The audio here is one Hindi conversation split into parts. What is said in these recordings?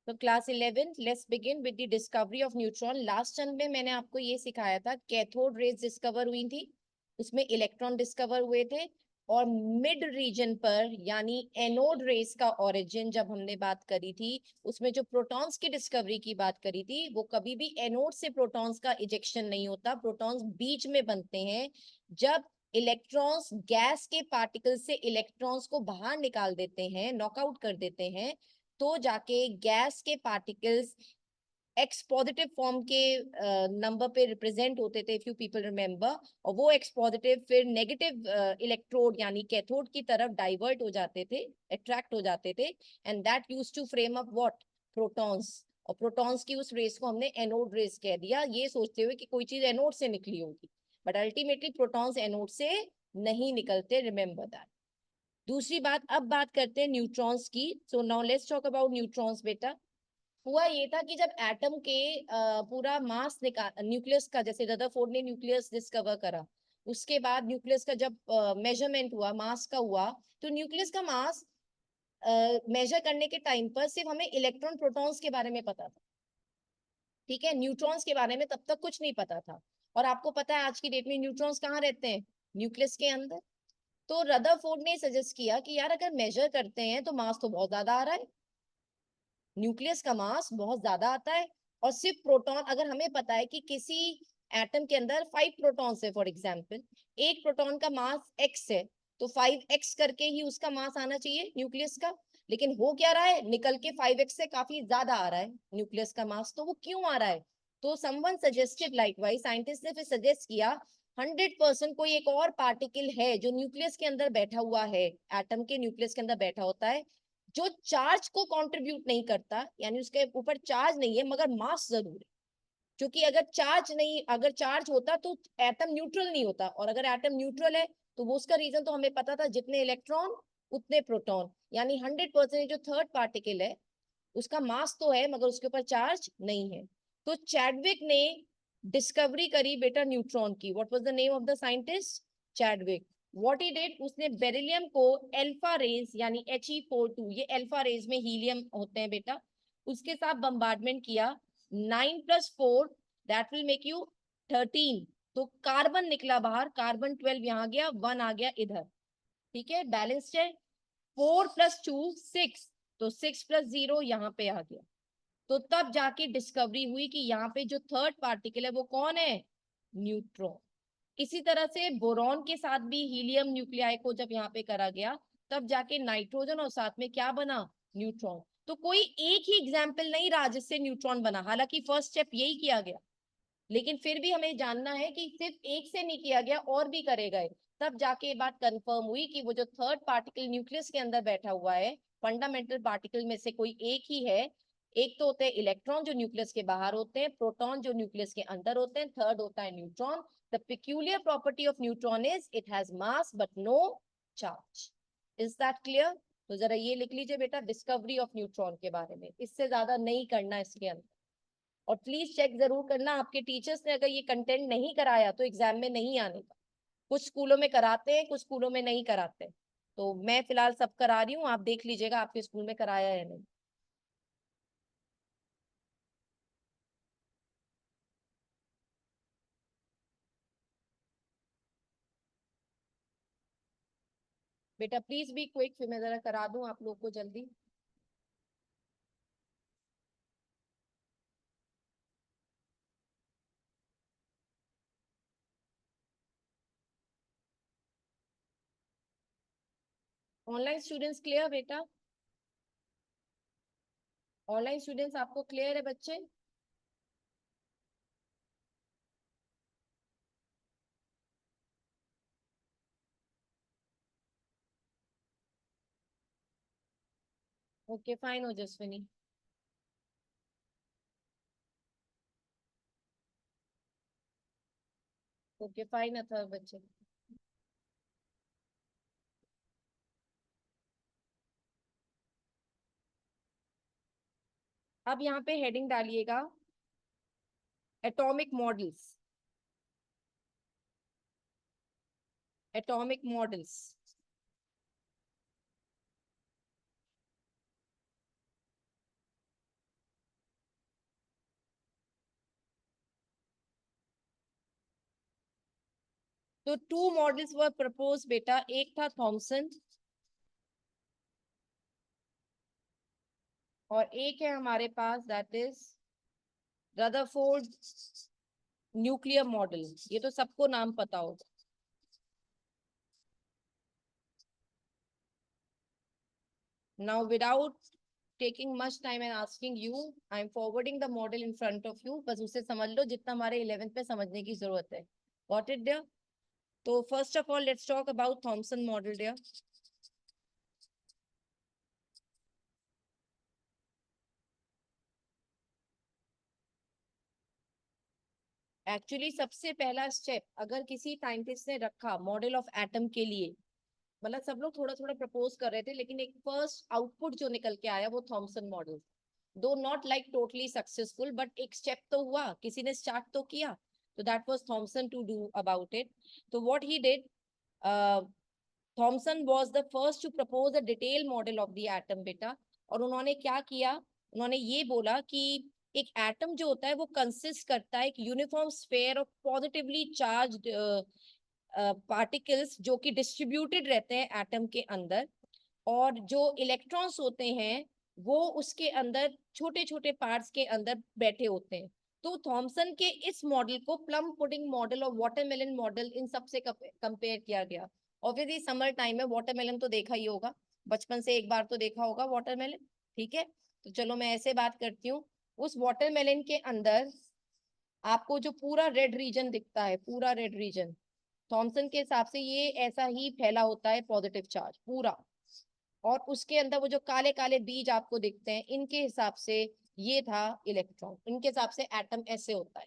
तो class 11 let's begin with the discovery of neutron. Last term में मैंने आपको ये सिखाया था कैथोड रेज डिस्कवर हुई थी, उसमें इलेक्ट्रॉन डिस्कवर हुए थे, और मिड रीजन पर यानी एनोड रेस का ओरिजिन जब हमने बात करी थी, उसमें जो प्रोटॉन्स की डिस्कवरी की बात करी थी, वो कभी भी एनोड से प्रोटॉन्स का इजेक्शन नहीं होता, प्रोटॉन्स बीच में बनते हैं। जब इलेक्ट्रॉन्स गैस के पार्टिकल से इलेक्ट्रॉन्स को बाहर निकाल देते हैं, नॉकआउट कर देते हैं, तो जाके गैस के पार्टिकल्स एक्स पॉजिटिव फॉर्म के नंबर पे रिप्रेजेंट होते थे, इफ यू पीपल रिमेम्बर, और वो एक्स पॉजिटिव फिर नेगेटिव इलेक्ट्रोड यानी कैथोड की तरफ डाइवर्ट हो जाते थे, अट्रैक्ट हो जाते थे, and that used to frame up what, protons. और प्रोटॉन्स की उस रेस को हमने एनोड रेस कह दिया, ये सोचते हुए कि कोई चीज एनोड से निकली होगी, बट अल्टीमेटली प्रोटॉन्स एनोड से नहीं निकलते, रिमेम्बर दैट। दूसरी बात, अब बात करते हैं न्यूट्रॉन्स की। So now let's talk about neutrons. बेटा, हुआ ये था कि जब एटम के पूरा मास निकाल न्यूक्लियस का, जैसे रदरफोर्ड ने न्यूक्लियस डिस्कवर करा, उसके बाद न्यूक्लियस का जब मेजरमेंट हुआ, मास का हुआ, तो न्यूक्लियस का मास मेजर करने के टाइम पर सिर्फ हमें इलेक्ट्रॉन प्रोटॉन्स के बारे में पता था, ठीक है, न्यूट्रॉन्स के बारे में तब तक कुछ नहीं पता था। और आपको पता है आज की डेट में न्यूट्रॉन्स कहाँ रहते हैं, न्यूक्लियस के अंदर। तो रदरफोर्ड ने सजेस्ट किया कि यार अगर मेजर करते हैं तो मास तो बहुत ज्यादा आ रहा है, न्यूक्लियस का मास बहुत ज्यादा आता है, और सिर्फ प्रोटॉन, अगर हमें पता है कि किसी एटम के अंदर 5 प्रोटॉन्स है फॉर एग्जांपल, एक प्रोटॉन का मास x है, तो 5x करके ही उसका मास आना चाहिए न्यूक्लियस का। लेकिन हो क्या रहा है, निकल के 5x से काफी ज्यादा आ रहा है न्यूक्लियस का मास, तो वो क्यों आ रहा है? तो समवन सजेस्टेड, लाइकवाइज साइंटिस्ट ने फिर सजेस्ट किया, 100% कोई एक और पार्टिकल है जो न्यूक्लियस के अंदर बैठा हुआ है, एटम के न्यूक्लियस के अंदर बैठा होता है, जो चार्ज को कंट्रीब्यूट नहीं करता, यानी उसके ऊपर चार्ज नहीं है मगर मास जरूर है। क्योंकि अगर चार्ज होता तो एटम न्यूट्रल नहीं होता, और अगर एटम न्यूट्रल है तो वो उसका रीजन तो हमें पता था, जितने इलेक्ट्रॉन उतने प्रोटॉन, यानी 100% जो थर्ड पार्टिकल है उसका मास तो है मगर उसके ऊपर चार्ज नहीं है। तो चैडविक ने डिस्कवरी करी बेटा न्यूट्रॉन की। What was the name of the scientist? Chadwick. What he did, उसने बेरिलियम को अल्फा रेज यानी He42, ये अल्फा रेज में हीलियम होते हैं बेटा, उसके साथ बम्बार्डमेंट किया। 9 + 4 दैट विल मेक यू 13, तो कार्बन निकला बाहर, कार्बन 12 यहाँ गया, 1 आ गया इधर, ठीक है, बैलेंस्ड है। 4 + 2 6, तो 6 + 0 यहाँ पे आ गया। तो तब जाके डिस्कवरी हुई कि यहाँ पे जो थर्ड पार्टिकल है वो कौन है, न्यूट्रॉन। इसी तरह से बोरॉन के साथ भी हीलियम न्यूक्लियाई को जब यहाँ पे करा गया, तब जाके नाइट्रोजन और साथ में क्या बना, न्यूट्रॉन। तो कोई एक ही एग्जाम्पल नहीं रहा जिससे न्यूट्रॉन बना, हालांकि फर्स्ट स्टेप यही किया गया, लेकिन फिर भी हमें जानना है कि सिर्फ एक से नहीं किया गया, और भी करे गए, तब जाके ये बात कंफर्म हुई कि वो जो थर्ड पार्टिकल न्यूक्लियस के अंदर बैठा हुआ है, फंडामेंटल पार्टिकल में से कोई एक ही है। एक तो होते हैं इलेक्ट्रॉन जो न्यूक्लियस के बाहर होते हैं, प्रोटॉन जो न्यूक्लियस के अंदर होते हैं, थर्ड होता है neutron. The peculiar property of neutron is it has mass but no charge. Is that clear? तो जरा ये लिख लीजिए बेटा, डिस्कवरी ऑफ न्यूट्रॉन के बारे में, इससे ज्यादा नहीं करना इसके अंदर। और प्लीज चेक जरूर करना, आपके टीचर्स ने अगर ये कंटेंट नहीं कराया तो एग्जाम में नहीं आने का। कुछ स्कूलों में कराते हैं, कुछ स्कूलों में नहीं कराते, तो मैं फिलहाल सब करा रही हूँ, आप देख लीजिएगा आपके स्कूल में कराया है नहीं। बेटा प्लीज बी क्विक, फिर मैं जरा करा दूं आप लोग को जल्दी। ऑनलाइन स्टूडेंट्स क्लियर बेटा? ऑनलाइन स्टूडेंट्स आपको क्लियर है बच्चे? Okay fine Ojaswini. Okay fine Atharva बच्चे। अब यहाँ पे हेडिंग डालिएगा, एटॉमिक मॉडल्स, एटॉमिक मॉडल्स। तो 2 मॉडल्स वर प्रपोज बेटा, एक था थॉमसन और एक है हमारे पास that is Rutherford nuclear model. ये तो सबको नाम पता होगा। Now without taking much time and asking you, I am forwarding the model in front of you, बस उसे समझ लो जितना हमारे 11th पे समझने की जरूरत है। Got it dear? तो first of all let's talk about Thomson model dear. Actually सबसे पहला स्टेप अगर किसी साइंटिस्ट ने रखा मॉडल ऑफ एटम के लिए, मतलब सब लोग थोड़ा थोड़ा प्रपोज कर रहे थे, लेकिन एक फर्स्ट आउटपुट जो निकल के आया वो Thomson model. Though not like totally successful but एक स्टेप तो हुआ, किसी ने स्टार्ट तो किया, तो that was Thomson to do about it. तो what he did, Thomson was the first to propose a detail model of the atom बेटा। और उन्होंने क्या किया, उन्होंने ये बोला कि एक एटम जो होता है वो कंसिस्ट करता है एक uniform sphere of positively charged particles जो कि डिस्ट्रीब्यूटेड रहते हैं एटम के अंदर, और जो इलेक्ट्रॉन्स होते हैं वो उसके अंदर छोटे छोटे पार्ट्स के अंदर बैठे होते हैं। तो थॉमसन के इस मॉडल को प्लम पुडिंग मॉडल और वाटरमेलन मॉडल इन सब से कंपेयर किया गया। ऑब्वियसली समर टाइम में वाटरमेलन तो देखा ही होगा, बचपन से एक बार तो देखा होगा वाटरमेलन, ठीक है। तो चलो मैं ऐसे बात करती हूँ, उस वाटरमेलन के अंदर आपको जो पूरा रेड रीजन दिखता है, पूरा रेड रीजन, थॉमसन के हिसाब से ये ऐसा ही फैला होता है पॉजिटिव चार्ज पूरा। और उसके अंदर वो जो काले काले बीज आपको दिखते हैं, इनके हिसाब से ये था इलेक्ट्रॉन, इनके हिसाब से एटम ऐसे होता है।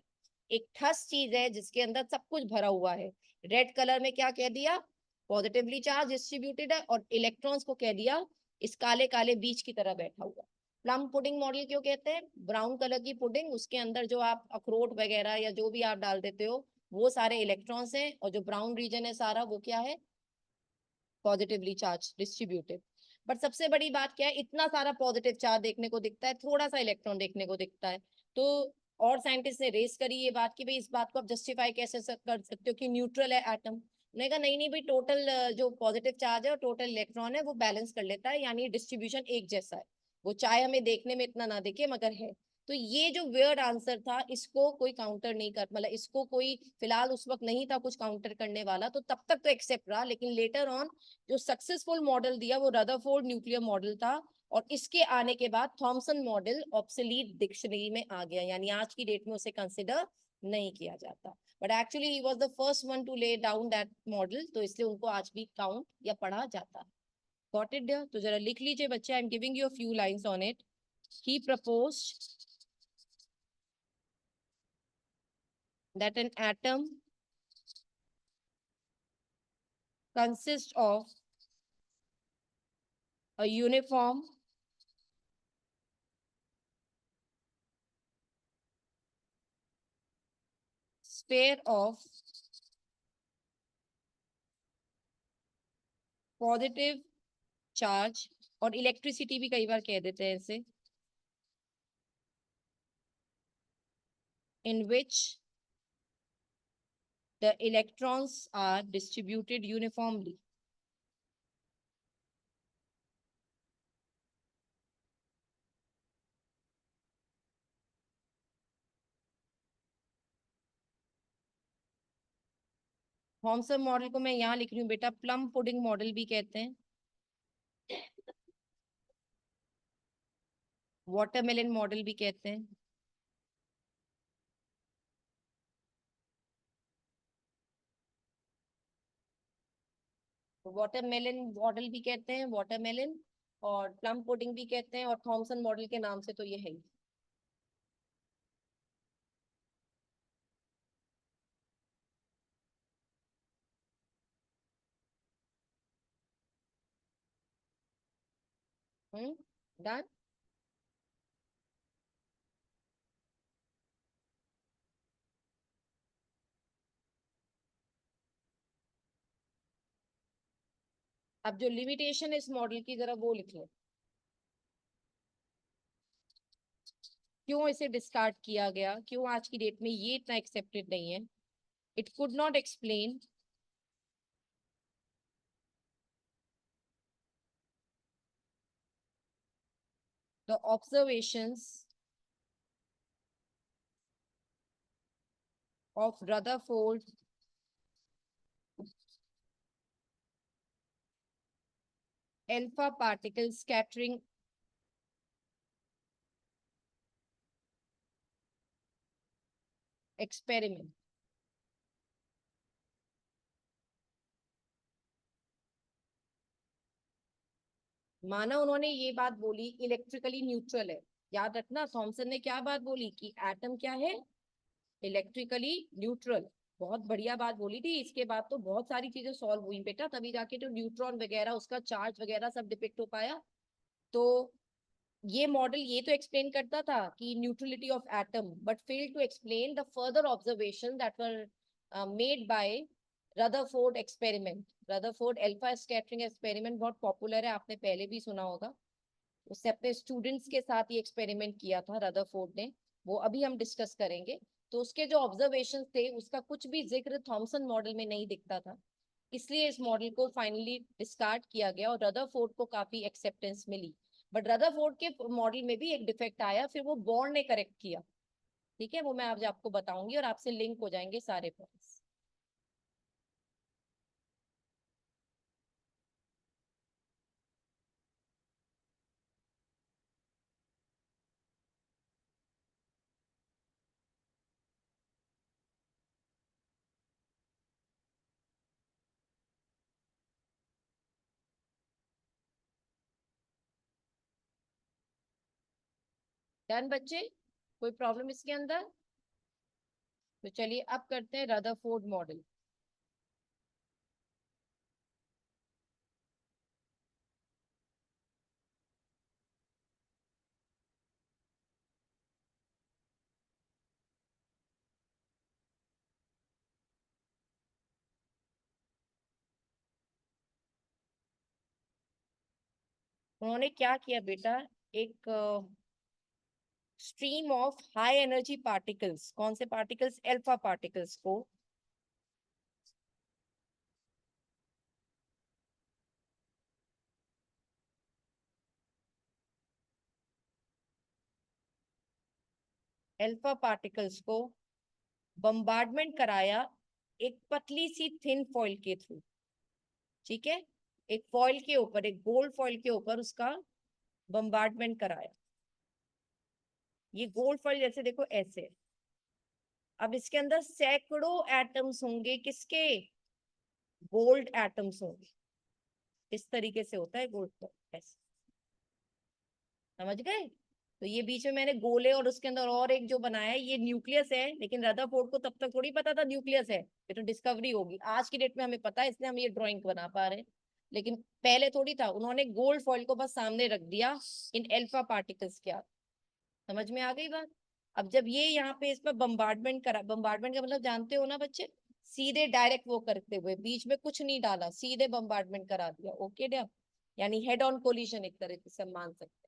एक ठस चीज है जिसके अंदर सब कुछ भरा हुआ है। रेड कलर में क्या कह दिया, पॉजिटिवली चार्ज डिस्ट्रीब्यूटेड है, और इलेक्ट्रॉन्स को कह दिया इस काले काले बीज की तरह बैठा हुआ। प्लम पुडिंग मॉडल क्यों कहते हैं, ब्राउन कलर की पुडिंग, उसके अंदर जो आप अखरोट वगैरह या जो भी आप डाल देते हो वो सारे इलेक्ट्रॉन्स हैं, और जो ब्राउन रीजन है सारा वो क्या है, पॉजिटिवली चार्ज डिस्ट्रीब्यूटेड। बट सबसे बड़ी बात क्या है, इतना सारा पॉजिटिव चार्ज देखने को दिखता है, थोड़ा सा इलेक्ट्रॉन देखने को दिखता है। तो और साइंटिस्ट ने रेस करी ये बात कि भाई इस बात को आप जस्टिफाई कैसे कर सकते हो कि न्यूट्रल है एटम। उन्होंने कहा नहीं नहीं भाई, टोटल जो पॉजिटिव चार्ज है और टोटल इलेक्ट्रॉन है वो बैलेंस कर लेता है, यानी डिस्ट्रीब्यूशन एक जैसा है, वो चाहे हमें देखने में इतना ना दिखे मगर है। तो ये जो वियर्ड आंसर था इसको कोई काउंटर नहीं कर, मतलब इसको कोई फिलहाल उस वक्त नहीं था कुछ काउंटर करने वाला, तो तब तक तो एक्सेप्ट रहा, लेकिन लेटर ऑन जो सक्सेसफुल मॉडल दिया वो रदरफोर्ड न्यूक्लियर मॉडल था। और इसके आने के बाद थॉमसन मॉडल ऑब्सोलीट डिक्शनरी में आ गया, यानी आज की डेट में उसे कंसिडर नहीं किया जाता। But actually he was the first one two lay down that model, तो इसलिए उनको आज भी काउंट या पढ़ा जाता है। Got it dear? तो जरा लिख लीजिए बच्चे, I am giving you a few lines on it. He proposed that an atom consists of a uniform sphere of positive charge, और इलेक्ट्रिसिटी भी कई बार कह देते हैं इसे, in which the electrons are distributed uniformly. Thompson model को मैं यहाँ लिख रही हूँ बेटा, प्लम पुडिंग मॉडल भी कहते हैं, वाटरमेलन मॉडल भी कहते हैं। वाटरमेलन मॉडल भी कहते हैं, वाटरमेलन, और प्लम पुडिंग भी कहते हैं, और थॉमसन मॉडल के नाम से तो ये है ही। डन। अब जो लिमिटेशन है इस मॉडल की जरा वो लिख लो, क्यों इसे डिस्कार्ड किया गया, क्यों आज की डेट में ये इतना एक्सेप्टेड नहीं है। It could not explain The observations of Rutherford alpha particle scattering experiment. माना उन्होंने ये बात बोली इलेक्ट्रिकली न्यूट्रल है। याद रखना थॉमसन ने क्या बात बोली कि एटम क्या है, इलेक्ट्रिकली न्यूट्रल। बहुत बढ़िया बात बोली थी। इसके बाद तो बहुत सारी चीजें सॉल्व हुई बेटा, तभी जाके तो न्यूट्रॉन वगैरह उसका चार्ज वगैरह सब डिपिक्ट हो पाया। तो ये मॉडल ये तो एक्सप्लेन करता था कि neutrality of atom, but fail to explain the further observation that were made by Rutherford experiment. Rutherford alpha scattering experiment बहुत पॉपुलर है, आपने पहले भी सुना होगा। उसने अपने स्टूडेंट्स के साथ ये एक्सपेरिमेंट किया था रदरफोर्ड ने, वो अभी हम डिस्कस करेंगे। तो उसके जो ऑब्जर्वेशन थे उसका कुछ भी जिक्र थॉमसन मॉडल में नहीं दिखता था, इसलिए इस मॉडल को फाइनली डिस्कार्ड किया गया और रदरफोर्ड को काफी एक्सेप्टेंस मिली। बट रदरफोर्ड के मॉडल में भी एक डिफेक्ट आया, फिर वो बॉर्न ने करेक्ट किया। ठीक है, वो मैं आज आपको बताऊंगी और आपसे लिंक हो जाएंगे सारे पॉइंट्स। डन बच्चे, कोई प्रॉब्लम इसके अंदर? तो चलिए अब करते हैं रदरफोर्ड मॉडल। उन्होंने क्या किया बेटा, एक stream of high energy particles, कौन से पार्टिकल्स, अल्फा पार्टिकल्स को अल्फा पार्टिकल्स को बम्बार्डमेंट कराया एक पतली सी थिन फॉइल के थ्रू। ठीक है, एक फॉइल के ऊपर, एक गोल्ड फॉइल के ऊपर उसका बम्बार्डमेंट कराया। ये गोल्ड फॉइल जैसे देखो ऐसे। अब इसके अंदर सैकड़ों एटम्स होंगे, किसके, गोल्ड एटम्स होंगे। इस तरीके से होता है गोल्ड फॉइल, ऐसे। समझ गए? तो ये बीच में मैंने गोले और उसके अंदर और एक जो बनाया है ये न्यूक्लियस है, लेकिन रदरफोर्ड को तब तक थोड़ी पता था न्यूक्लियस है, ये तो डिस्कवरी होगी आज की डेट में हमें पता है, इसलिए हम ये ड्राइंग बना पा रहे हैं। लेकिन पहले थोड़ी था, उन्होंने गोल्ड फॉइल को बस सामने रख दिया इन अल्फा पार्टिकल्स के आगे। समझ में आ गई बात? अब जब ये यहाँ पे इस पर बम्बार्डमेंट करा, बम्बार्डमेंट का मतलब जानते हो ना बच्चे, सीधे डायरेक्ट वो करते हुए, बीच में कुछ नहीं डाला, सीधे बम्बार्डमेंट करा दिया। ओके डे, यानी हेड ऑन कोलिजन एक तरीके से हम मान सकते हैं।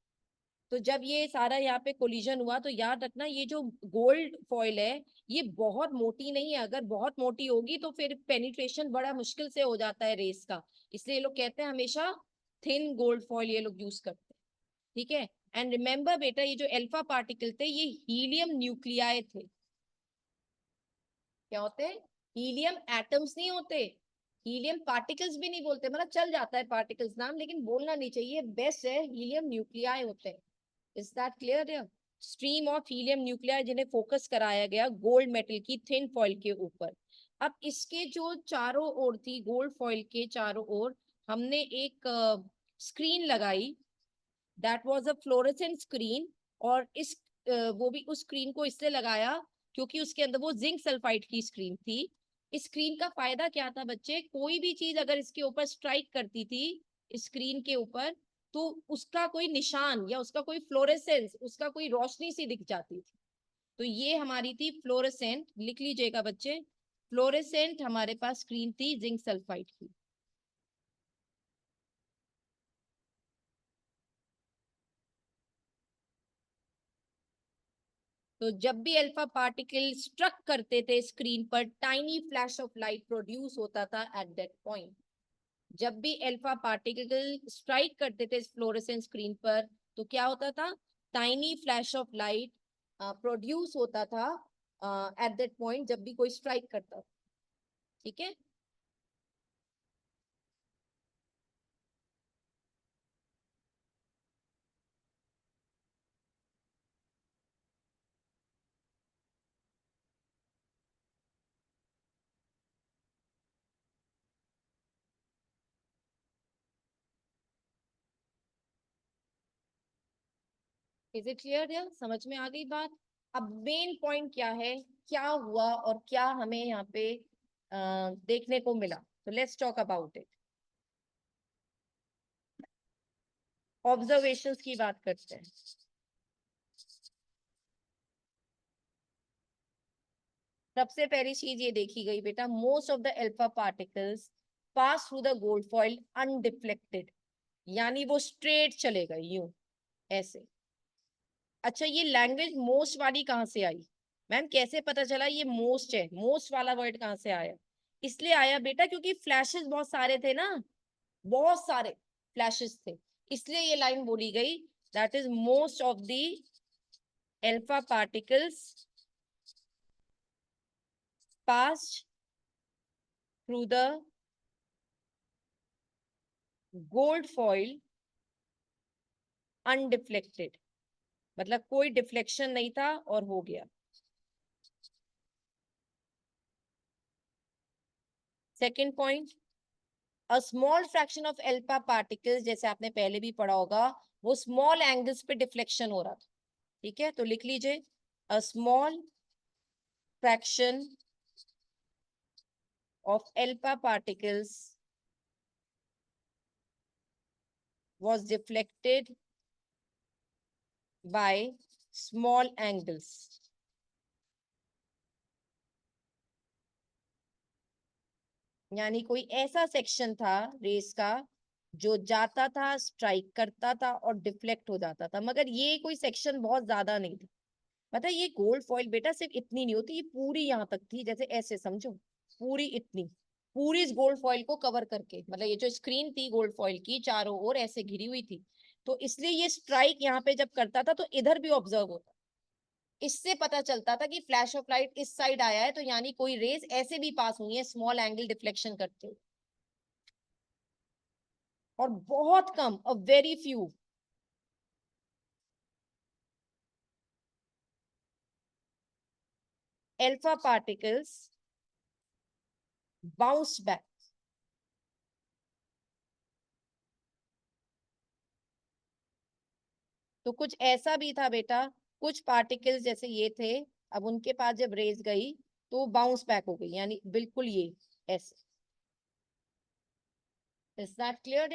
तो जब ये सारा यहाँ पे कोलिजन हुआ तो याद रखना ये जो गोल्ड फॉइल है ये बहुत मोटी नहीं है, अगर बहुत मोटी होगी तो फिर पेनिट्रेशन बड़ा मुश्किल से हो जाता है रेस का, इसलिए ये लोग कहते हैं हमेशा थिन गोल्ड फॉइल ये लोग यूज करते हैं। ठीक है, एंड रिमेम्बर बेटा ये जो अल्फा पार्टिकल थे ये हीलियम न्यूक्लियाई थे। क्या होते हैं? हीलियम एटम्स नहीं होते, हीलियम पार्टिकल्स भी नहीं बोलते, मतलब चल जाता है पार्टिकल्स नाम, लेकिन बोलना नहीं चाहिए, बेस्ट है हीलियम न्यूक्लियाई होते हैं। Is that clear? Stream of helium nuclei जिन्हें फोकस कराया गया गोल्ड मेटल की थिन फॉइल के ऊपर। अब इसके जो चारों ओर थी, गोल्ड फॉइल के चारों ओर हमने एक स्क्रीन लगाई, that was a fluorescent screen. और इस वो भी उस स्क्रीन को इसलिए लगाया क्योंकि उसके अंदर वो जिंक सल्फाइड की स्क्रीन थी। इस स्क्रीन का फायदा क्या था बच्चे, कोई भी चीज अगर इसके ऊपर स्ट्राइक करती थी स्क्रीन के ऊपर, तो उसका कोई निशान या उसका कोई फ्लोरेसेंस, उसका कोई रोशनी सी दिख जाती थी। तो ये हमारी थी फ्लोरेसेंट, लिख लीजिएगा बच्चे, फ्लोरेसेंट हमारे पास स्क्रीन थी जिंक सल्फाइड की। तो जब भी अल्फा पार्टिकल स्ट्रक करते थे स्क्रीन पर, tiny flash of light produce होता था एट दैट पॉइंट। जब भी अल्फा पार्टिकल स्ट्राइक करते थे फ्लोरेसेंट स्क्रीन पर तो क्या होता था, tiny flash of light produce होता था एट दैट पॉइंट जब भी कोई स्ट्राइक करता था। ठीक है, इज इट क्लियर यार, समझ में आ गई बात? अब मेन पॉइंट क्या है, क्या हुआ और क्या हमें यहाँ पे देखने को मिला, तो let's talk about it. Observations की बात करते हैं। सबसे पहली चीज ये देखी गई बेटा, most of the alpha particles pass through the gold foil undeflected, यानी वो स्ट्रेट चले गए यूं, ऐसे। अच्छा, ये लैंग्वेज मोस्ट वाली कहाँ से आई? मैम कैसे पता चला ये मोस्ट है? मोस्ट वाला वर्ड कहाँ से आया? इसलिए आया बेटा क्योंकि फ्लैशेस बहुत सारे थे ना, बहुत सारे फ्लैशेस थे, इसलिए ये लाइन बोली गई, that is most of the alpha particles passed through the gold foil undeflected, मतलब कोई डिफ्लेक्शन नहीं था और हो गया। Second point, a small fraction of alpha particles, जैसे आपने पहले भी पढ़ा होगा, वो स्मॉल एंगल्स पे डिफ्लेक्शन हो रहा था। ठीक है, तो लिख लीजिए, a small fraction of alpha particles was deflected by small angles, यानी कोई ऐसा सेक्शन था रेस का जो जाता था, स्ट्राइक करता था और डिफ्लेक्ट हो जाता था, मगर ये कोई सेक्शन बहुत ज्यादा नहीं था। पता है, ये गोल्ड फॉइल बेटा सिर्फ इतनी नहीं होती, ये पूरी यहाँ तक थी, जैसे ऐसे समझो, पूरी इतनी, पूरी इस गोल्ड फॉइल को कवर करके, मतलब ये जो स्क्रीन थी गोल्ड फॉइल की चारों ओर ऐसे घिरी हुई थी, तो इसलिए ये स्ट्राइक यहाँ पे जब करता था तो इधर भी ऑब्जर्व होता, इससे पता चलता था कि फ्लैश ऑफ लाइट इस साइड आया है, तो यानी कोई रेस ऐसे भी पास हुई है स्मॉल एंगल डिफ्लेक्शन करते हुए। और बहुत कम, a very few, alpha particles bounce back. तो कुछ ऐसा भी था बेटा, कुछ पार्टिकल्स जैसे ये थे, अब उनके पास जब रेस गई तो बाउंस बैक हो गई, यानी बिल्कुल ये ऐसे। Is that clear?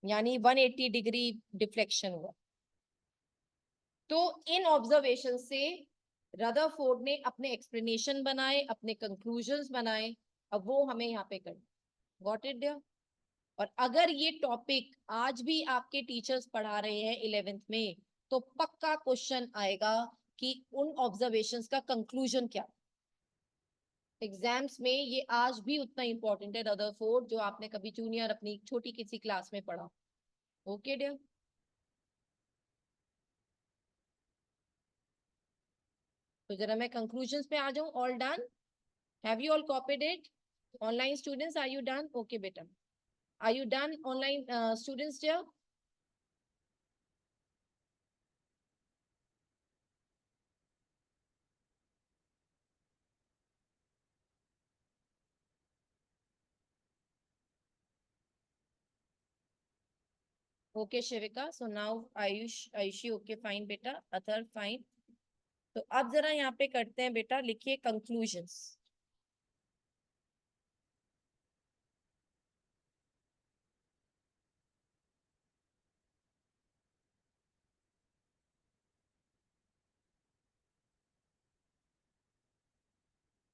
यानी 180 डिग्री डिफ्लेक्शन हुआ। तो इन ऑब्जर्वेशन से रदरफोर्ड ने अपने एक्सप्लेनेशन बनाए, अपने कंक्लूजन्स बनाए, अब वो हमें यहाँ पे कर, गॉट इट डियर? और अगर ये टॉपिक आज भी आपके टीचर्स पढ़ा रहे हैं 11th में, तो पक्का क्वेश्चन आएगा कि उन ऑब्जर्वेशंस का कंक्लूजन क्या। एग्जाम्स में ये आज भी उतना इंपॉर्टेंट है रदरफोर्ड, जो आपने कभी जूनियर अपनी छोटी किसी क्लास में पढ़ा। ओके डियर, तो जरा मैं कंक्लूजन्स पे आ जाऊं। All done? Have you all copied it? Online students, are you done? Okay बेटा, are you done online students dear? Okay Shivika, so now Ayush, Ayushi, okay fine बेटा, अथर फाइन। तो अब जरा यहाँ पे करते हैं बेटा, लिखिए conclusions.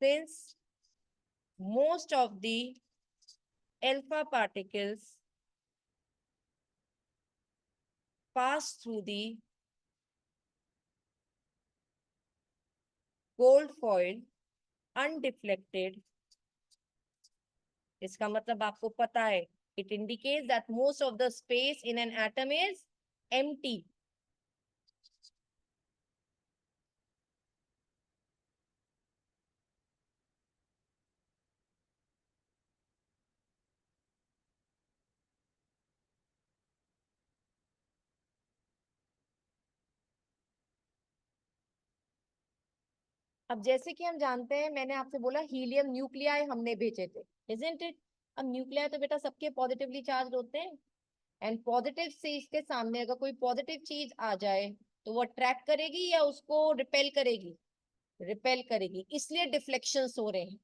Since most of the alpha particles pass through the gold foil undeflected, इसका मतलब आपको पता है It indicates that most of the space in an atom is empty. अब जैसे कि हम जानते हैं, मैंने आपसे बोला हीलियम न्यूक्लियाई हमने भेजे थे, isn't it? अब न्यूक्लियाई तो बेटा सबके पॉजिटिवली चार्ज होते हैं, एंड पॉजिटिव चीज के सामने अगर कोई पॉजिटिव चीज आ जाए तो वो अट्रैक्ट करेगी या उसको रिपेल करेगी? रिपेल करेगी, इसलिए डिफ्लेक्शंस हो रहे हैं।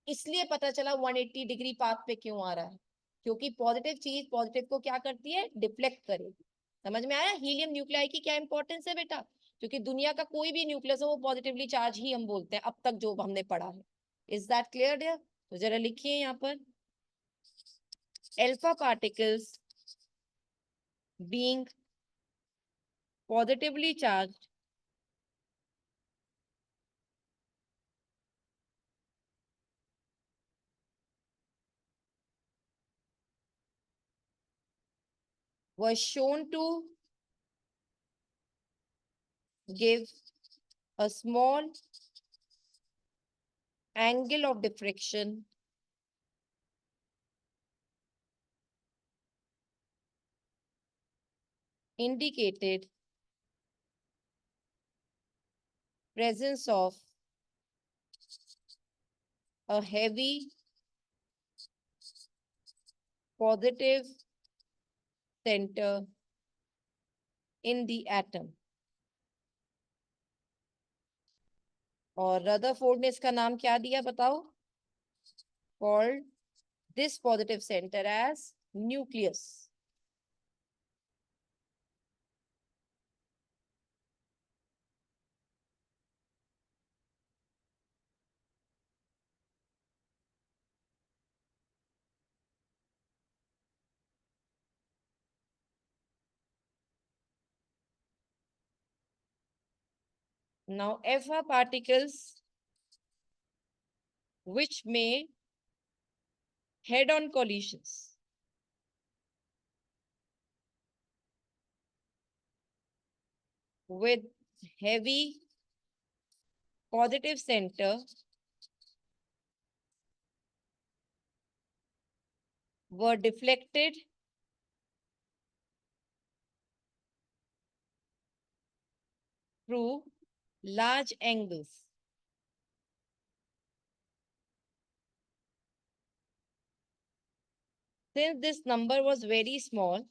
इसलिए पता चला 180 डिग्री पाथ पे क्यों आ रहा है, क्योंकि पॉजिटिव चीज पॉजिटिव को क्या करती है? डिफ्लेक्ट करेगी। समझ में आया हीलियम न्यूक्लियाई की क्या इंपॉर्टेंस है बेटा? क्योंकि दुनिया का कोई भी न्यूक्लियस हो वो पॉजिटिवली चार्ज ही हम बोलते हैं, अब तक जो हमने पढ़ा है। Is that clear dear? तो जरा लिखिए यहाँ पर, alpha particles being positively charged was shown to give a small angle of diffraction indicated presence of a heavy positive center in the atom. और रदरफोर्ड ने इसका नाम क्या दिया बताओ? Called this positive center as nucleus. Now alpha particles which may head-on collisions with heavy positive center were deflected through large angles. Since this number was very small,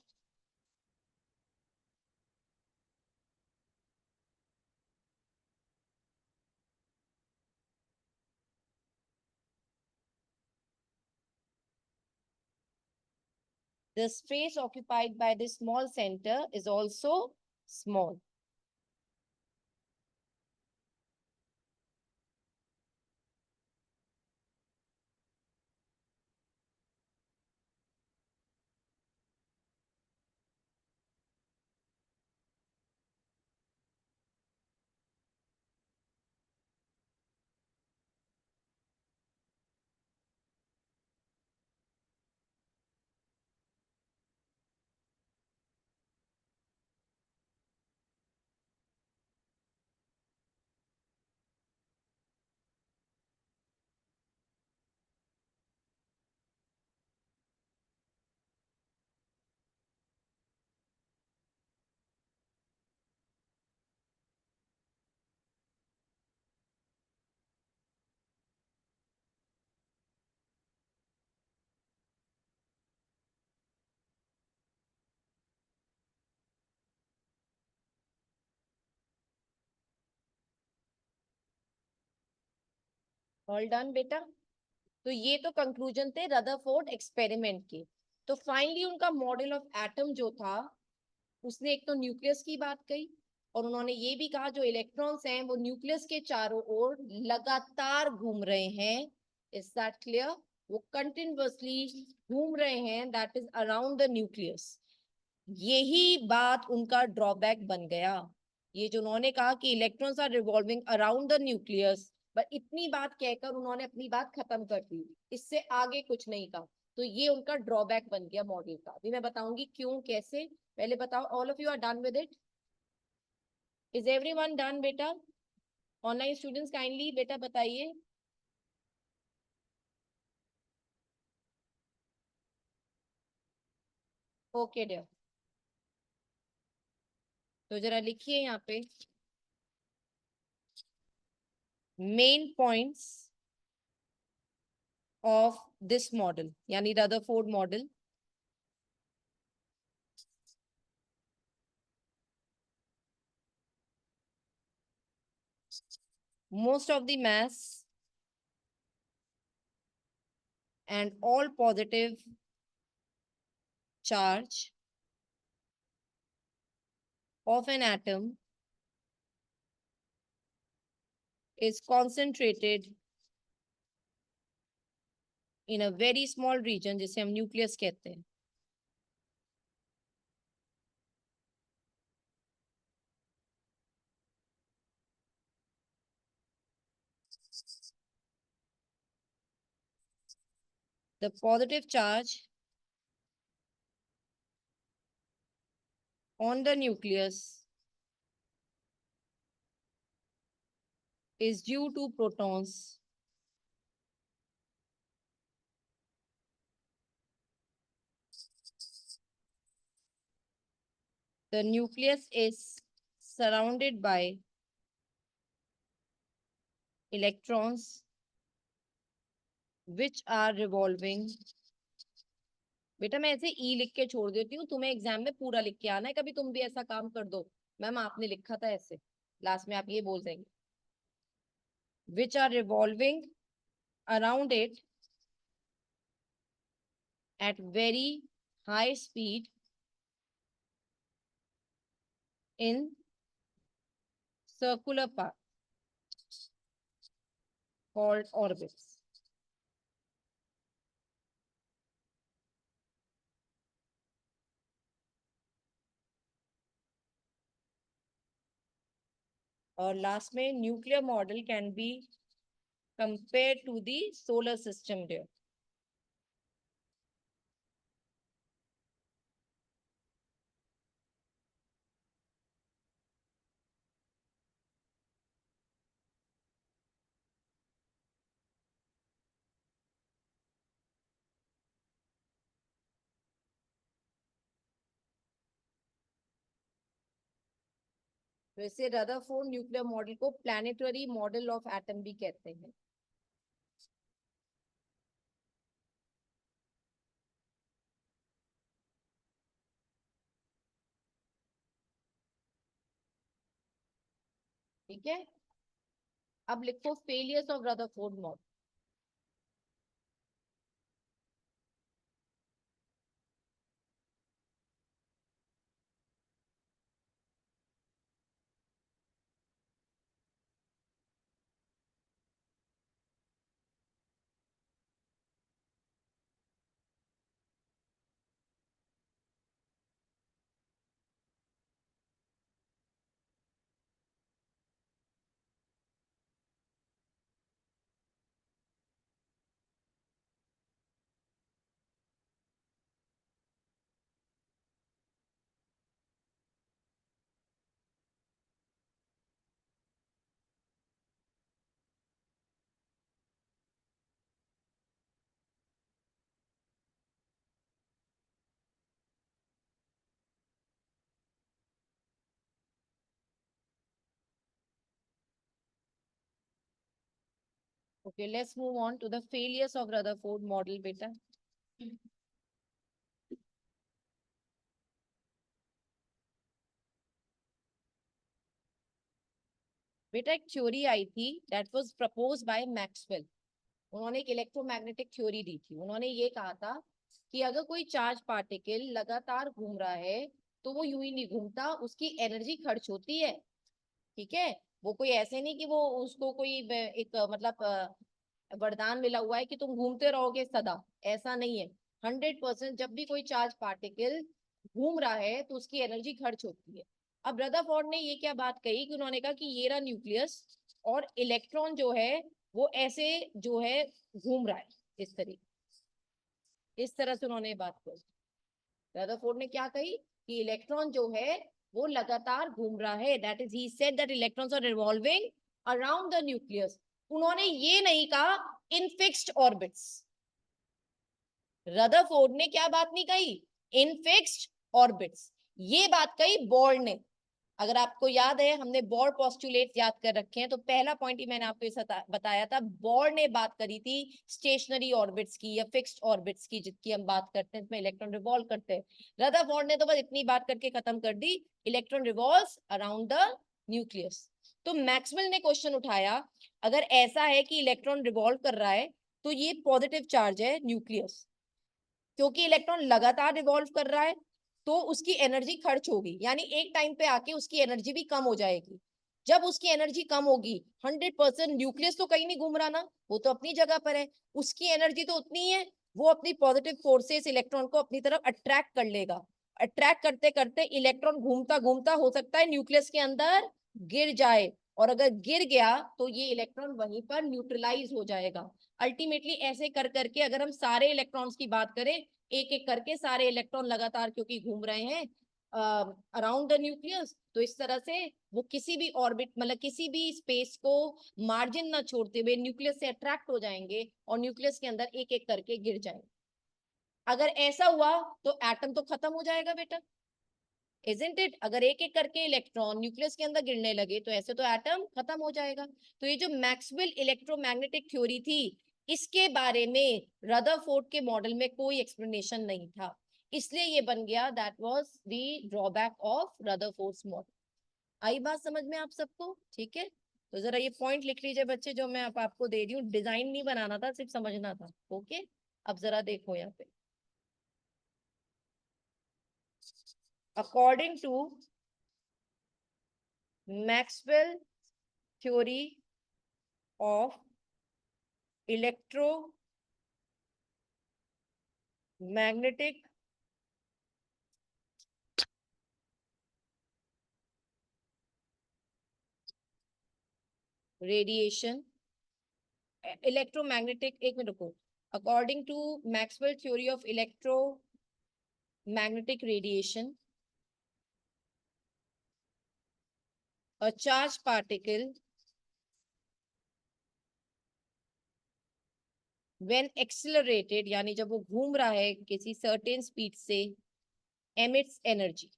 the space occupied by this small center is also small. All done बेटा? तो ये तो कंक्लूजन थे रदरफोर्ड एक्सपेरिमेंट के। तो फाइनली उनका मॉडल ऑफ एटम जो था, उसने एक तो न्यूक्लियस की बात कही, और उन्होंने ये भी कहा जो इलेक्ट्रॉन्स हैं वो न्यूक्लियस के चारों ओर लगातार घूम रहे हैं। Is that clear? वो कंटिन्यूअसली घूम रहे हैं, that is around the nucleus. यही बात उनका ड्रॉबैक बन गया। ये जो उन्होंने कहा कि electrons are revolving around the nucleus, पर इतनी बात कहकर उन्होंने अपनी बात खत्म कर दी, इससे आगे कुछ नहीं कहा। तो ये उनका ड्रॉबैक बन गया मॉडल का। अभी मैं बताऊंगी क्यों कैसे। पहले बताओ, all of you are done with it? Is everyone done बेटा? ऑनलाइन स्टूडेंट्स काइंडली बेटा बताइए। ओके डियर, तो जरा लिखिए यहाँ पे main points of this model, यानी Rutherford model. Most of the mass and all positive charge of an atom is concentrated in a very small region जिसे हम न्यूक्लियस कहते हैं। The positive charge on the nucleus is due to protons the nucleus is surrounded by electrons which are revolving। बेटा मैं ऐसे ई लिख के छोड़ देती हूँ, तुम्हें एग्जाम में पूरा लिख के आना है। कभी तुम भी ऐसा काम कर दो, मैम आपने लिखा था ऐसे, लास्ट में आप ये बोल देंगे which are revolving around it at very high speed in circular path called orbits। और लास्ट में nuclear model can be compare to the solar system there. वैसे रदरफोर्ड न्यूक्लियर मॉडल को प्लैनेटरी मॉडल ऑफ एटम भी कहते हैं। ठीक है, अब लिखो failures of Rutherford model. Okay, let's move on to the failures of Rutherford model, beta. बेटा एक थ्योरी आई थी that was proposed by Maxwell. उन्होंने एक इलेक्ट्रोमैग्नेटिक थ्योरी दी थी। उन्होंने ये कहा था कि अगर कोई चार्ज पार्टिकल लगातार घूम रहा है तो वो यूं ही नहीं घूमता, उसकी एनर्जी खर्च होती है। ठीक है, वो कोई ऐसे नहीं कि वो उसको कोई एक मतलब वरदान मिला हुआ है कि तुम घूमते रहोगे सदा, ऐसा नहीं है। 100% जब भी कोई चार्ज पार्टिकल घूम रहा है तो उसकी एनर्जी खर्च होती है। अब रदरफोर्ड ने ये क्या बात कही कि उन्होंने कहा कि ये रहा न्यूक्लियस और इलेक्ट्रॉन जो है वो ऐसे जो है घूम रहा है इस तरीके। इस तरह से उन्होंने बात कही। रदरफोर्ड ने क्या कही कि इलेक्ट्रॉन जो है वो लगातार घूम रहा है, that is he said that electrons are revolving around the nucleus. उन्होंने ये नहीं कहा इन फिक्स्ड ऑर्बिट्स। रदरफोर्ड ने क्या बात नहीं कही, इन फिक्स्ड ऑर्बिट्स। ये बात कही बोर्ड ने। अगर आपको याद है, हमने बोर्ड पोस्टुलेट याद कर रखे हैं, तो पहला पॉइंट ही मैंने आपको इस बताया था, बोर्ड ने बात करी थी स्टेशनरी ऑर्बिट्स की या फिक्स्ड ऑर्बिट्स की, जिसकी हम बात करते हैं इसमें इलेक्ट्रॉन रिवॉल्व करते हैं। रदरफोर्ड ने तो बस इतनी बात करके खत्म कर दी, electron revolves around the nucleus. तो मैक्सवेल ने क्वेश्चन उठाया, अगर ऐसा है कि इलेक्ट्रॉन रिवॉल्व कर रहा है तो ये पॉजिटिव चार्ज है न्यूक्लियस, क्योंकि इलेक्ट्रॉन लगातार रिवॉल्व कर रहा है तो उसकी एनर्जी खर्च होगी, यानी एक टाइम पे आके उसकी एनर्जी भी कम हो जाएगी। जब उसकी एनर्जी कम होगी 100%, न्यूक्लियस तो कहीं नहीं घूम रहा ना, वो तो अपनी जगह पर है, उसकी एनर्जी तो उतनी ही है, वो अपनी पॉजिटिव फोर्सेस इलेक्ट्रॉन को अपनी तरफ अट्रैक्ट कर लेगा। अट्रैक्ट करते करते इलेक्ट्रॉन घूमता घूमता हो सकता है न्यूक्लियस के अंदर गिर जाए, और अगर गिर गया तो ये इलेक्ट्रॉन वहीं पर न्यूट्रलाइज हो जाएगा। अल्टीमेटली ऐसे कर करके अगर हम सारे इलेक्ट्रॉन्स की बात करें, एक एक करके सारे इलेक्ट्रॉन लगातार क्योंकि घूम रहे हैं अराउंड द न्यूक्लियस, तो इस तरह से वो किसी भी ऑर्बिट मतलब किसी भी स्पेस को मार्जिन ना छोड़ते हुए न्यूक्लियस से अट्रैक्ट हो जाएंगे और न्यूक्लियस के अंदर एक एक करके गिर जाएंगे। अगर ऐसा हुआ तो एटम तो खत्म हो जाएगा बेटा, इजंट इट? अगर एक एक करके इलेक्ट्रॉन न्यूक्लियस के अंदर गिरने लगे तो ऐसे तो एटम खत्म हो जाएगा। तो ये जो मैक्सवेल इलेक्ट्रोमैग्नेटिक थ्योरी थी, इसके बारे में रदरफोर्ड के मॉडल में कोई एक्सप्लेनेशन नहीं था, इसलिए ये बन गया, that was the drawback of Rutherford's model. आई बात समझ में आप सबको? ठीक है, तो जरा ये पॉइंट लिख लीजिए बच्चे, जो मैं आपको दे रही हूँ, डिजाइन नहीं बनाना था, सिर्फ समझना था। ओके, अब जरा देखो यहाँ पे, according to Maxwell theory of electromagnetic radiation, electromagnetic, एक मिनट रुको, according to Maxwell theory of electromagnetic radiation, a charged particle when accelerated, यानी जब वो घूम रहा है किसी certain speed से, emits energy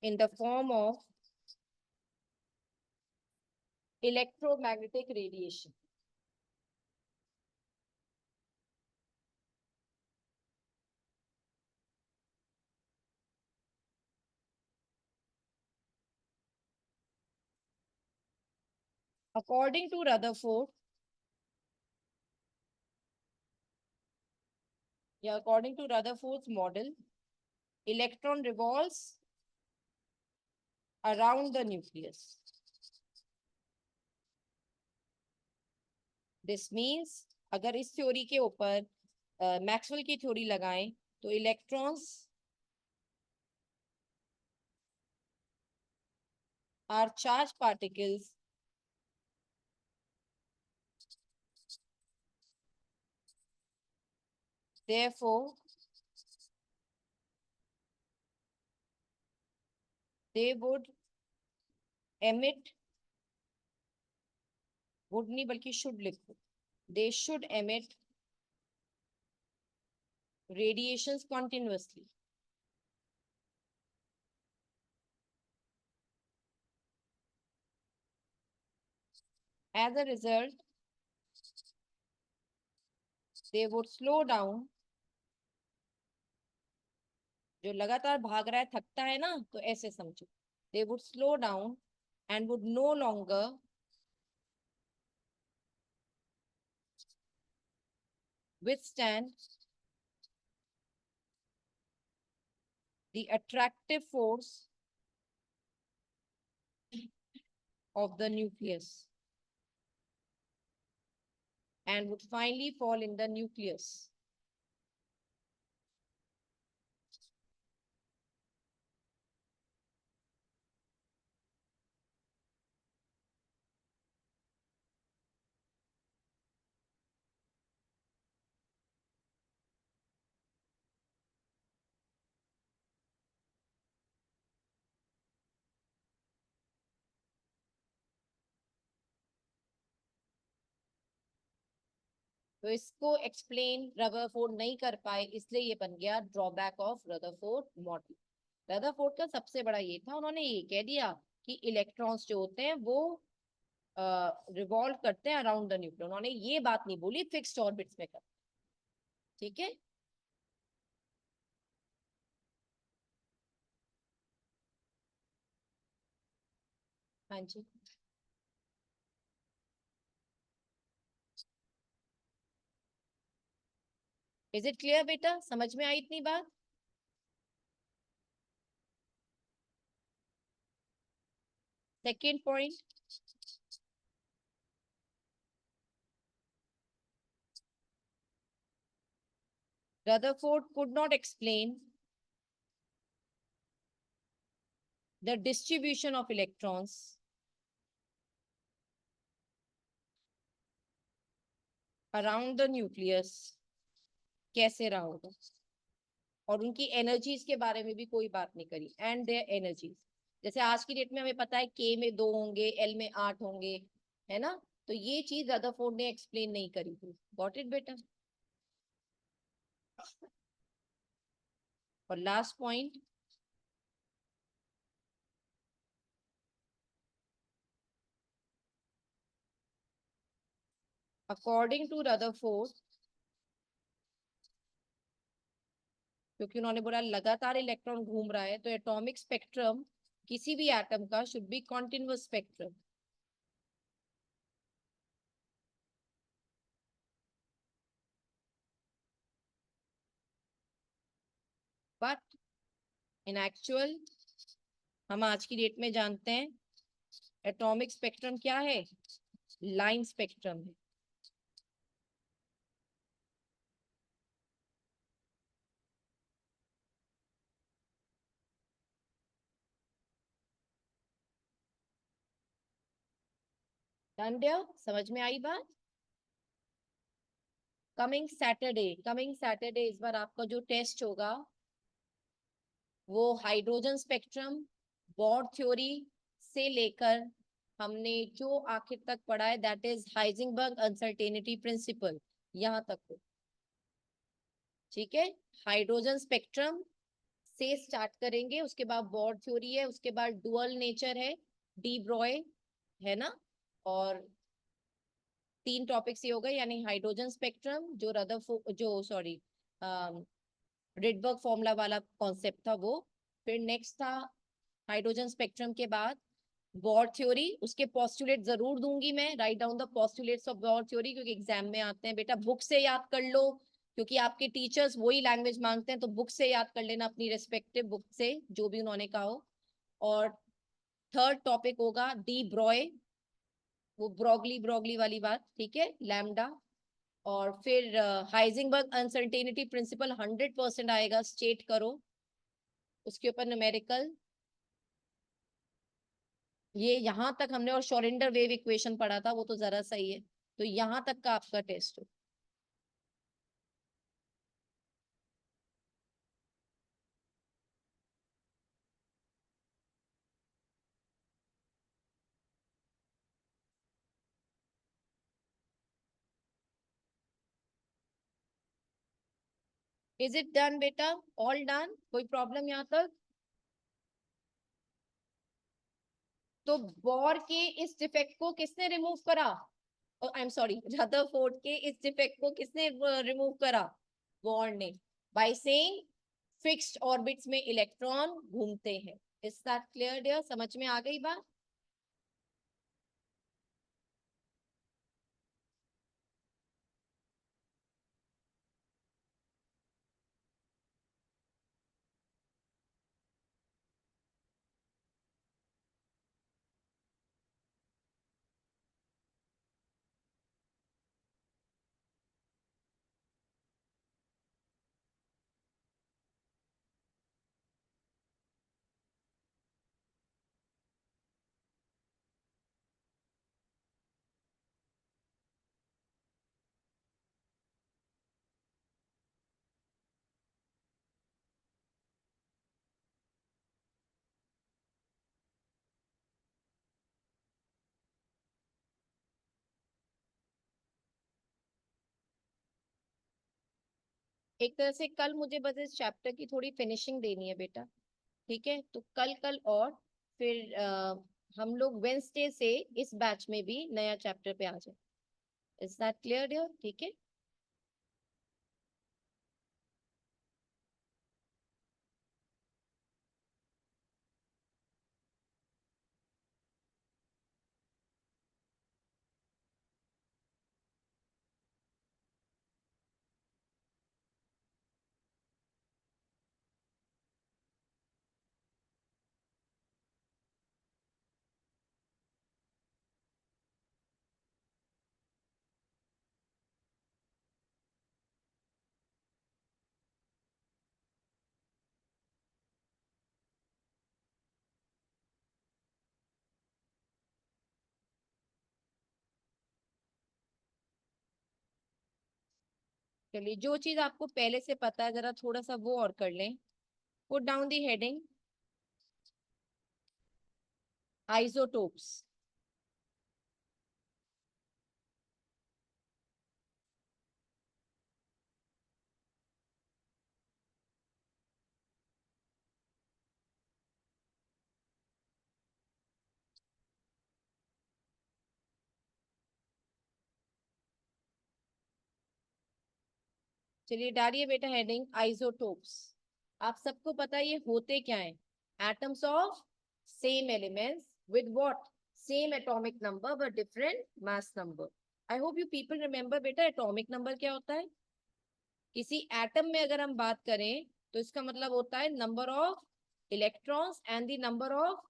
in the form of electromagnetic radiation. According to Rutherford, yeah, according to Rutherford's model, electron revolves around the nucleus. This means अगर इस थ्योरी के ऊपर मैक्सवेल की थ्योरी लगाएं तो electrons are charged particles therefore they would emit, would नहीं बल्कि should लिखो, they should emit radiations continuously. As a result, they would slow down, जो लगातार भाग रहा है थकता है ना, तो ऐसे समझो, they would slow down and would no longer withstand the attractive force of the nucleus and would finally fall in the nucleus. तो इसको एक्सप्लेन रदरफोर्ड नहीं कर पाए, इसलिए ये बन गया drawback of Rutherford model. Rutherford का सबसे बड़ा ये था, उन्होंने ये कह दिया कि इलेक्ट्रॉन्स जो होते हैं वो रिवॉल्व करते हैं अराउंड द न्यूक्लियस। उन्होंने ये बात नहीं बोली फिक्स्ड ऑर्बिट्स में कर। ठीक है। हाँ जी। इज इट क्लियर बेटा, समझ में आई इतनी बात? Second point, Rutherford could not explain the distribution of electrons around the nucleus कैसे रहा होगा, और उनकी एनर्जीज के बारे में भी कोई बात नहीं करी, एंड देयर एनर्जीज। जैसे आज की डेट में हमें पता है के में 2 होंगे, एल में 8 होंगे, है ना? तो ये चीज रदरफोर्ड ने एक्सप्लेन नहीं करी थी। गॉट इट बेटा? और last point, according to Rutherford, क्योंकि उन्होंने बोला लगातार इलेक्ट्रॉन घूम रहा है, तो एटॉमिक स्पेक्ट्रम किसी भी एटम का should be continuous spectrum. But in actual हम आज की डेट में जानते हैं एटॉमिक स्पेक्ट्रम क्या है, लाइन स्पेक्ट्रम है। डन डियर, समझ में आई बात? कमिंग सैटरडे इस बार आपका जो टेस्ट होगा वो हाइड्रोजन स्पेक्ट्रम, बॉर्ड थ्योरी से लेकर हमने जो आखिर तक पढ़ा है, that is Heisenberg uncertainty principle, यहाँ तक हो। ठीक है। हाइड्रोजन स्पेक्ट्रम से स्टार्ट करेंगे, उसके बाद बॉर्ड थ्योरी है, उसके बाद डुअल नेचर है, डी ब्रॉय, है ना? और 3 टॉपिक्स ये हो गए, यानी हाइड्रोजन स्पेक्ट्रम जो रदरफोर्ड जो सॉरी रिडबर्ग फॉर्मूला वाला कॉन्सेप्ट था वो। फिर नेक्स्ट था हाइड्रोजन स्पेक्ट्रम के बाद बॉर्ड थ्योरी, उसके पोस्टुलेट जरूर दूंगी मैं, write down the postulates of Bohr's theory, क्योंकि एग्जाम में आते हैं बेटा। बुक से याद कर लो, क्योंकि आपके टीचर्स वही लैंग्वेज मांगते हैं, तो बुक से याद कर लेना, अपनी रेस्पेक्टिव बुक से जो भी उन्होंने कहा हो। और थर्ड टॉपिक होगा डी ब्रॉय, वो ब्रॉगली ब्रॉगली वाली बात, ठीक है, लैम्डा। और फिर हाइजेनबर्ग अनसर्टेनिटी प्रिंसिपल 100% आएगा, स्टेट करो, उसके ऊपर न्यूमेरिकल। ये यहाँ तक हमने, और शोरिंडर वेव इक्वेशन पढ़ा था, वो तो जरा सही है। तो यहाँ तक का आपका टेस्ट हो। इज इट डन बेटा? All done? कोई प्रॉब्लम यहाँ तक? तो बोर के इस डिफेक्ट को किसने रिमूव करा? आई एम सॉरी, रदरफोर्ड के इस डिफेक्ट को किसने रिमूव करा? बोर ने, बाय सेइंग फिक्स्ड ऑर्बिट्स में इलेक्ट्रॉन घूमते हैं। इज दैट क्लियर डियर, समझ में आ गई बात? एक तरह से कल मुझे बस इस चैप्टर की थोड़ी फिनिशिंग देनी है बेटा, ठीक है? तो कल कल और फिर हम लोग वेंसडे से इस बैच में भी नया चैप्टर पे आ जाए। Is that clear dear? ठीक है। चलिए, जो चीज आपको पहले से पता है जरा थोड़ा सा वो और कर लें। Put down the heading isotopes. चलिए डालिए बेटा हेडिंग आइसोटोप्स। आप सबको पता है ये होते क्या है? Atoms of same elements with what? Same atomic number but different mass number. I hope you people remember बेटा एटॉमिक नंबर क्या होता है। किसी एटम में अगर हम बात करें तो इसका मतलब होता है number of electrons and the number of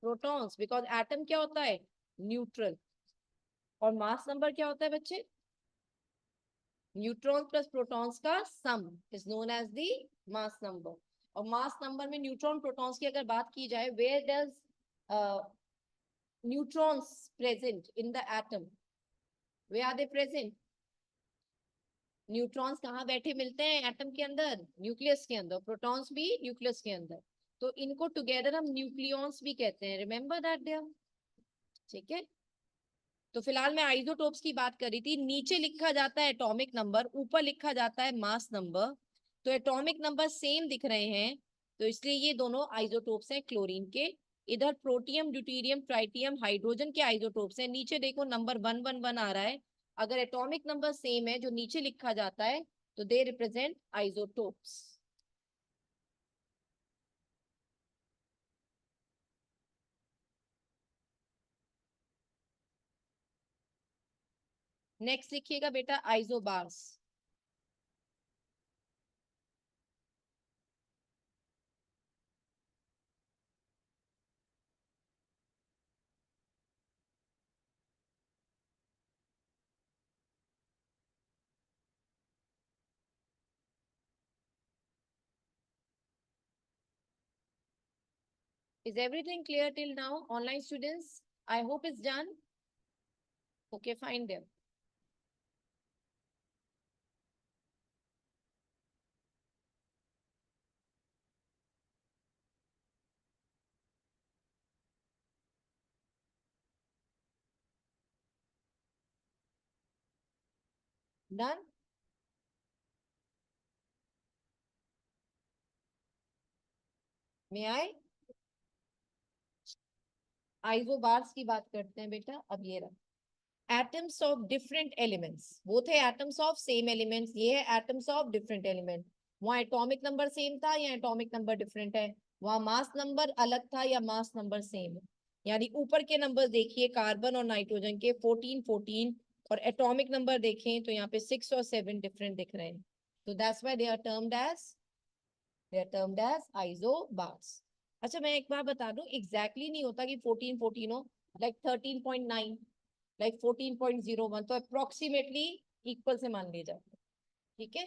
protons, because atom क्या होता है? न्यूट्रल। और मास नंबर क्या होता है बच्चे? न्यूट्रॉन प्लस प्रोटॉन्स का sum is known as the mass number. और मास नंबर में न्यूट्रॉन प्रोटॉन्स की अगर बात की जाए, where does neutrons present in the atom? Where are they present? Neutrons कहाँ बैठे मिलते हैं एटम के अंदर? न्यूक्लियस के अंदर। प्रोटॉन्स भी न्यूक्लियस के अंदर। तो इनको टुगेदर हम न्यूक्लियॉन्स भी कहते हैं। Remember that there? ठीक है। तो फिलहाल मैं आइसोटोप्स की बात कर रही थी। नीचे लिखा जाता है एटॉमिक नंबर, ऊपर लिखा जाता है मास नंबर। तो एटॉमिक नंबर सेम दिख रहे हैं, तो इसलिए ये दोनों आइसोटोप्स हैं क्लोरीन के। इधर प्रोटियम, ड्यूटीरियम, ट्राइटियम, हाइड्रोजन के आइसोटोप्स हैं। नीचे देखो नंबर 111 आ रहा है। अगर एटॉमिक नंबर सेम है जो नीचे लिखा जाता है तो दे रिप्रेजेंट आइसोटोप्स। नेक्स्ट लिखिएगा बेटा isobars. Is everything clear till now, online students? I hope it's done. Okay, fine then. Done? May I? Isobars की बात करते हैं बेटा। अब ये रहा एटम्स ऑफ डिफरेंट एलिमेंट्स। वो थे एटम्स ऑफ सेम एलिमेंट्स, ये है एटम्स ऑफ डिफरेंट एलिमेंट। वहाँ एटॉमिक नंबर सेम था या एटॉमिक नंबर डिफरेंट है? वहाँ मास नंबर अलग था या मास नंबर सेम है? यानी ऊपर के नंबर देखिए कार्बन और नाइट्रोजन के 14 14, और एटॉमिक नंबर देखें तो यहाँ पे 6 और 7 डिफरेंट दिख रहे हैं। तो that's why they are termed as isobars. अच्छा मैं एक बार बता दूं, एग्जैक्टली नहीं होता कि 14 14 हो। लाइक 13.9, लाइक 14.01, तो अप्रोक्सीमेटली इक्वल से मान लिया जाता है। ठीक है।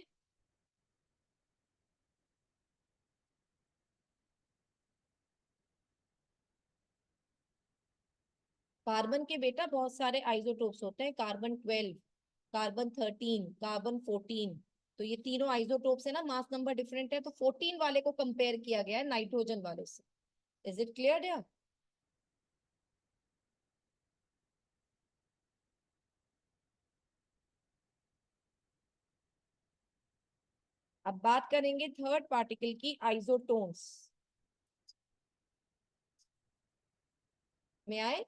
कार्बन के बेटा बहुत सारे आइसोटोप्स होते हैं। Carbon 12, carbon 13, carbon 14। तो ये तीनों आइसोटोप्स है ना, मास नंबर डिफरेंट है, तो 14 वाले को कंपेयर किया गया है नाइट्रोजन वाले से। इज इट क्लियर या? अब बात करेंगे थर्ड पार्टिकल की, आइसोटोन्स में आए।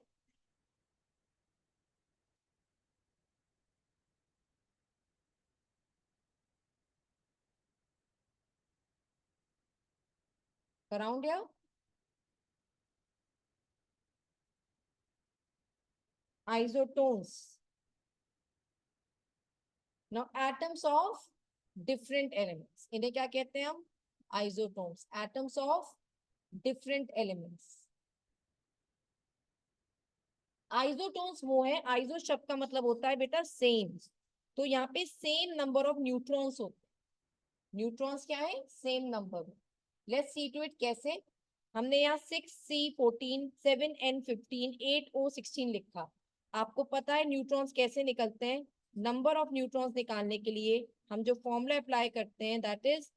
अराउंड या isotones, now atoms of different elements, इन्हें क्या कहते हैं हम? Isotones, atoms of different elements. Isotones वो है, आइसो शब्द का मतलब होता है बेटा सेम, तो यहाँ पे सेम नंबर ऑफ न्यूट्रॉन्स होते हैं। न्यूट्रॉन्स क्या है? Same number. Let's see to it कैसे। हमने यहाँ 6C14 7N15 8O16 लिखा। आपको पता है न्यूट्रॉन्स कैसे निकलते हैं? नंबर ऑफ न्यूट्रॉन्स निकालने के लिए हम जो फॉर्मूला अप्लाई करते हैं, that is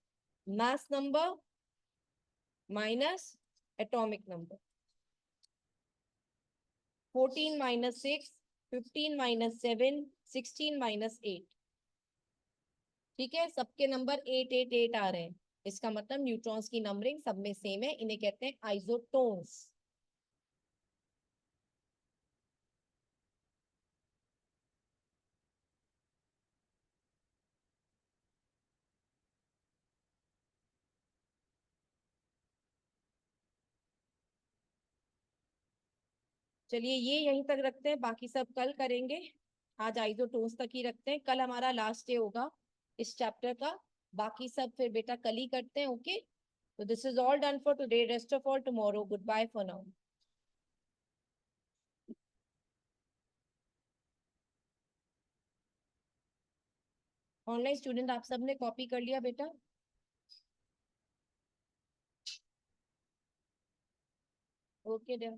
mass number minus atomic number. 14 minus 6, 15 minus 7, 16 minus 8। ठीक है, सबके नंबर 8 8 8 आ रहे हैं, इसका मतलब न्यूट्रॉन्स की नंबरिंग सब में सेम है, इन्हें कहते हैं आइसोटोन्स। चलिए ये यहीं तक रखते हैं, बाकी सब कल करेंगे। आज आइसोटोन्स तक ही रखते हैं, कल हमारा लास्ट डे होगा इस चैप्टर का। बाकी सब फिर बेटा कल ही करते हैं, ओके। तो this is all done for today, rest of all tomorrow, good bye for now. Online student आप सबने कॉपी कर लिया बेटा? Okay dear.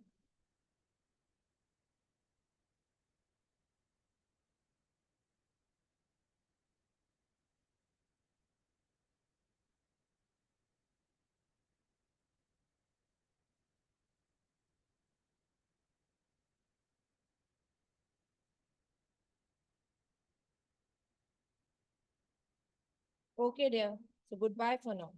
Okay dear, so good bye for now.